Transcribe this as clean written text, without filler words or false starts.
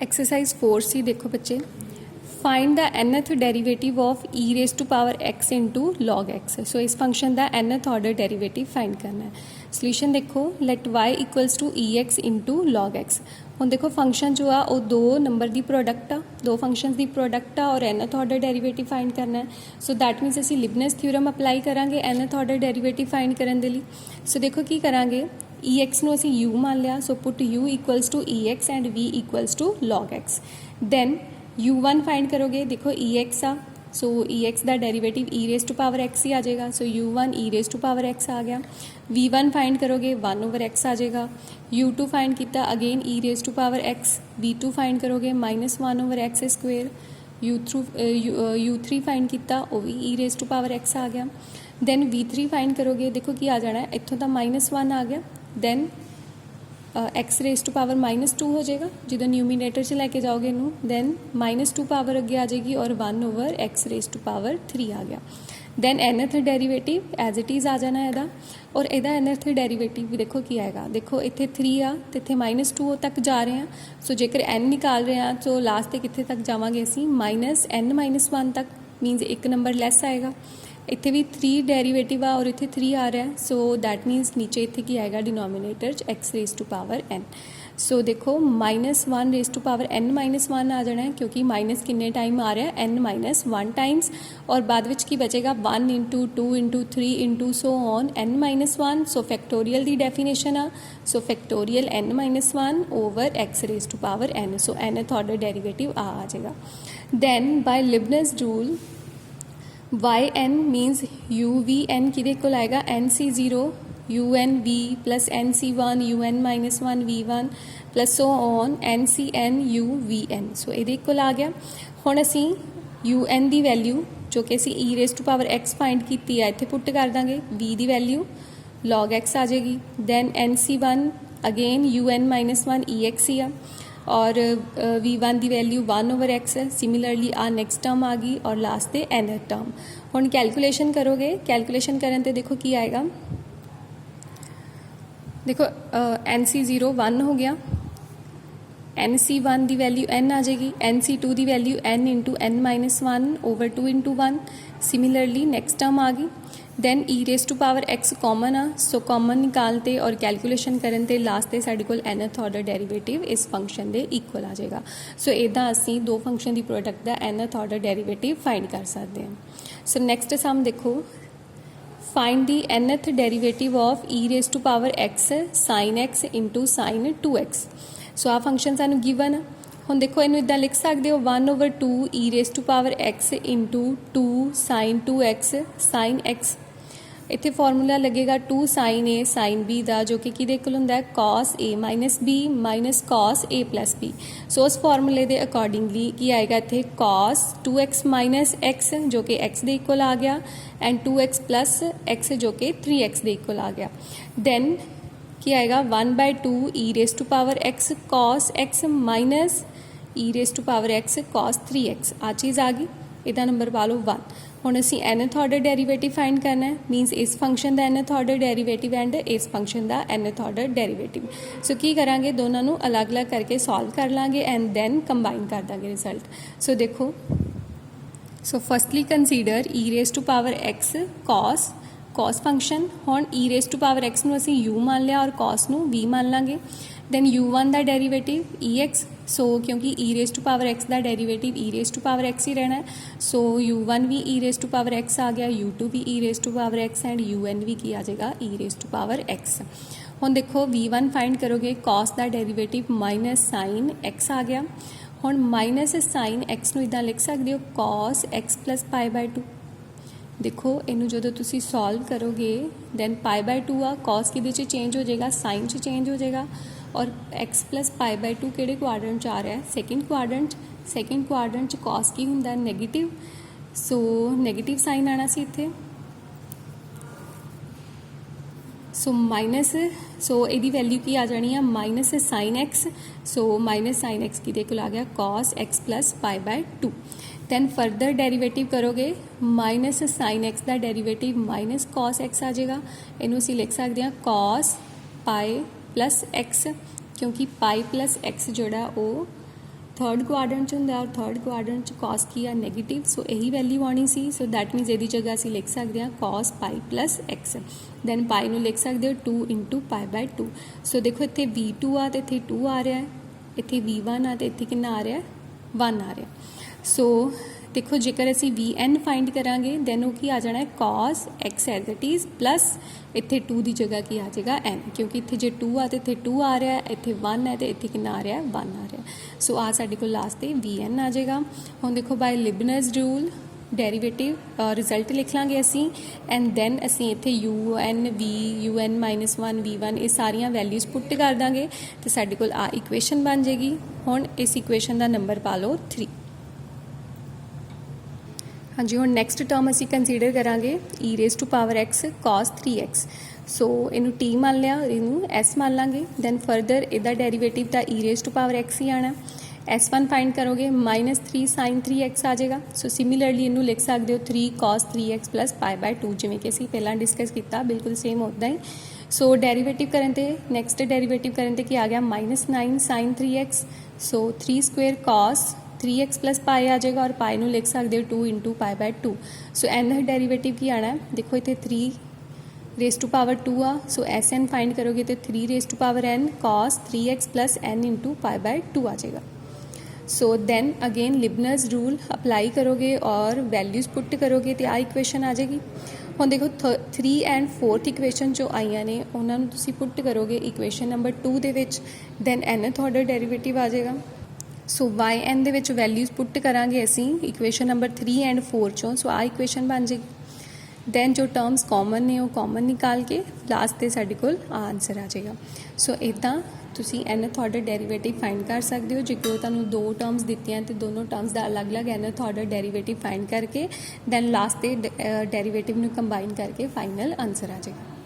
Exercise 4C देखो बच्चे, find the nth derivative of e raise to power x into log x। So इस function का nth order derivative find करना है। Solution देखो, let y equals to e x into log x. ਹੁਣ देखो function जो आ वो दो नंबर की प्रोडक्ट आ, दो फंक्शन की प्रोडक्ट आ और nth ऑर्डर डेरिवेटिव फाइंड करना है। सो दैट मीनस असी लिबनेस थ्योरम अप्लाई करांगे nth ऑर्डर डेरिवेटिव फाइंड करने के लिए। सो देखो की करांगे, ई एक्स नूं असी u मान लिया, so put u equals to e x and v equals to log x. Then u1 find करोगे, देखो ई एक्स आ, सो ई एक्स का derivative e raise to power x ही आ जाएगा। So u1 e raise to power x आ गया। v1 find करोगे 1 ओवर x आ जाएगा। u2 फाइंड किया again e raise to power x। v2 find करोगे -1 over x square. u3 find किया वो भी e raise to power x आ गया। दैन v3 फाइंड करोगे, देखो की आ जाना है, इतों तो -1 आ गया। Then x raise to power -2 हो जाएगा जो न्यूमीनेटर च लैके जाओगे इनू। दैन -2 पावर अगे आ जाएगी और 1 over x raise to power 3 आ गया। Then nth derivative as it is आ जाना है इहदा, और इहदा nth डेरीवेटिव भी देखो की आएगा। देखो इत्थे 3 आ तो इत्थे -2 तक जा रहे हैं। सो जेकर n निकाल रहे हैं तो लास्ट ते कित्थे तक जावांगे असी, -n-1 तक, मीनस एक नंबर लैस आएगा। इत्थे भी 3 डेरीवेटिव आ और इत्थे 3 आ रहा है। सो दैट मीनस नीचे इत्थे की आएगा डिनोमीनेटर च x raise to power n। So देखो -1 रेस टू पावर n-1 आ जाना है, क्योंकि माइनस किन्ने टाइम आ रहा है, n-1 टाइम्स, और बाद विच की बचेगा 1 into 2 into 3 into so on n-1। So factorial की डेफिनेशन आ, so factorial n-1 over x raise to power n। So nth order derivative आ जाएगा। Then by Leibniz rule yn means uv(n) किदे कोल आएगा, nc0 un(v) plus nc1 un-1 v1 plus so on ncn uvn। So ये कोल आ गया। हुण असी un की वैल्यू जो कि असी e raise to power x find की है इत्थे पुट कर देंगे, v की वैल्यू log x आ जाएगी। दैन nc1 अगेन un-1 ई एक्स ही आ, और v1 की वैल्यू 1 ओवर x है। सिमिलरली आ नेक्स्ट टर्म आ गई और लास्ट ते nth टर्म। हुण कैलकुलेशन करोगे, कैलकुलेशन करन ते देखो की आएगा, देखो nc0 1 हो गया, nc1 की वैल्यू n आ जाएगी, nc2 की value n into n-1 over 2 into 1। Similarly next term आ गई। Then e raise to power x common आ, सो कॉमन निकालते और कैलकुलेशन करन ते लास्ट ते साडे कोल nth ऑर्डर डेरीवेटिव इस फंक्शन दे इक्वल आ जाएगा। सो इदा असी दो फंक्शन की प्रोडक्ट का nth ऑर्डर डेरीवेटिव फाइंड कर सकते हैं। सो नैक्सट सम देखो, find the nth derivative of e raise to power x sine x into sine 2x। So आ फंक्शन सानू गिवन आ। हुण देखो इनू इदा लिख सकते हो 1 over 2 e raise to power x into 2 sine 2x sine x। इत्थे फॉर्मूला लगेगा 2 साइन ए साइन बी का, जो कि किहदे कोल हुंदा है, cos A minus B minus cos A plus B. सो उस फॉर्मूले के अकॉर्डिंगली की आएगा इत्थे कॉस 2x माइनस एक्स जो कि x के इक्वल आ गया, एंड 2x प्लस x जो कि 3x के इक्वल आ गया। दैन की आएगा 1/2 e raise to power x cos x minus e raise to power x cos 3x। आ चीज़ आ गई, इहदा नंबर पा लो 1। हुण असी nth ऑर्डर डेरीवेटिव फाइंड करना है, मीनस इस फंक्शन का nth ऑर्डर डेरीवेटिव एंड इस फंक्शन का nth ऑर्डर डेरीवेटिव। सो की करांगे, दोनों नू अलग अलग करके सॉल्व कर लांगे एंड दैन कंबाइन कर देंगे रिजल्ट। सो देखो, so firstly consider e raise to power x cos function. हुण e raise to power x नू असी u मान लिया और कॉस नू v मान लांगे। दैन u1 का डेरीवेटिव ई एक्स, सो क्योंकि e raise to power x का derivative e raise to power x ही रहना है, सो u1 भी e raise to power x आ गया, u2 भी e raise to power x and un भी की आ जाएगा e raise to power x। हुण देखो v1 फाइंड करोगे, कॉस का डेरीवेटिव माइनस साइन x आ गया। हुण माइनस साइन x नू इदां लिख सकते हो कॉस x प्लस π/2। देखो इनू जो तुसी सॉल्व करोगे, दैन π/2 आ, कॉस किहदे च चेंज हो जाएगा, साइन च चेंज हो जाएगा, और x प्लस π/2 किहड़े क्वाड्रेंट आ रहा है, second quadrant. Second quadrant cos की हुंदा नैगेटिव, सो नैगेटिव साइन आना सी इत्थे। सो माइनस, सो इहदी वैल्यू की आ जानी है minus sine x. So minus sine x किहदे कोल आ गया, cos x plus π/2। Then further derivative करोगे, माइनस साइन एक्स का डेरीवेटिव माइनस कॉस एक्स आ जाएगा। इनू असीं लिख सकते हैं कॉस पाई प्लस एक्स, क्योंकि पाई प्लस एक्स जोड़ा वो थर्ड ਕੁਆਡਰੈਂਟ 'ਚ ਹੁੰਦਾ ਔਰ ਥਰਡ ਕੁਆਡਰੈਂਟ 'ਚ cos ਕੀ ਆ ਨੈਗੇਟਿਵ ਸੋ ਇਹੀ ਵੈਲਿਊ ਆਉਣੀ ਸੀ ਸੋ ਦੈਟ ਮੀਨਸ ਇਹਦੀ ਜਗ੍ਹਾ ਅਸੀਂ ਲਿਖ ਸਕਦੇ ਹਾਂ cos ਪਾਈ ਪਲੱਸ x ਦੈਨ ਪਾਈ ਨੂੰ ਲਿਖ ਸਕਦੇ ਹੋ 2 ਇੰਟੂ ਪਾਈ ਬਾਈ 2 ਸੋ ਦੇਖੋ ਇੱਥੇ v2 ਆ ਤੇ ਇੱਥੇ 2 ਆ ਰਿਹਾ ਇੱਥੇ v1 ਆ ਤੇ ਇੱਥੇ ਕਿੰਨਾ ਆ ਰਿਹਾ 1 ਆ ਰਿਹਾ ਸੋ देखो जेकर असी vn फाइंड करांगे दैन वो की आ जाना है cos x as it is plus इत्थे 2 की जगह की आ जाएगा n क्योंकि इत्थे जे 2 आ तो इत्थे 2 आ रहा है इत्थे 1 है तो इत्थे कितना आ रहा है 1 आ रहा है सो आ साडे कोल लास्ट ते vn आ जाएगा हुण देखो बाय लिबनस रूल डेरीवेटिव रिजल्ट लिख लांगे असी एंड दैन असी इत्थे un -1 v1 ये सारियां वैल्यूज़ पुट कर दांगे तो साडे कोल आ इक्वेशन बन जाएगी हुण इस इक्वेशन का नंबर पा लो 3 हाँ जी हुण नैक्सट टर्म असी कंसीडर करांगे e raise to power x cos 3x so इनू टी मान लिया इनू एस मान लांगे दैन फरदर इहदा डेरीवेटिव दा e raise to power x ही आना S1 फाइंड करोगे -3 sin 3x आ जाएगा सो सिमिलरली इनू लिख सकते हो 3 cos 3x plus pi by 2 जिवें कि असीं पहलां डिस्कस किया बिल्कुल सेम उदा ही सो डेरीवेटिव करन ते नैक्सट डेरीवेटिव करन ते की आ गया -9 sin 3x सो 3 square cos 3x plus pi आ जाएगा और पाई नू लिख सकते हो 2 into pi by 2 so n derivative की आना है देखो इतने 3 रेज टू पावर 2 आ सो एस एन फाइंड करोगे तो 3 raise to power n cos 3x plus n into pi by 2 आ जाएगा so then again Leibniz rule apply करोगे और वैल्यूज़ पुट करोगे तो आ इक्वेशन आ जाएगी हुण देखो 3 एंड 4th इक्वेशन जो आईयां ने उन्होंने तुसी पुट करोगे इक्वेशन नंबर 2 दे विच दैन nth ऑर्डर डेरीवेटिव आ जाएगा सो वाई एन दे विच वैल्यूज़ पुट करांगे असी इक्वेशन नंबर 3 एंड 4 चों सो आ इक्वेशन बन जाएगी दैन जो टर्म्स कॉमन ने वो कॉमन निकाल के लास्ट ते साडे कोल आंसर आ जाएगा सो इदां तुसी nth ऑर्डर डेरीवेटिव फाइंड कर सकते हो जे कि तुहानूं 2 टर्म्स दित्तियां ते दोनों टर्म्स का अलग अलग nth ऑर्डर डेरीवेटिव फाइंड करके दैन लास्ट ते डेरीवेटिव नूं कंबाइन करके फाइनल आंसर आ जाएगा।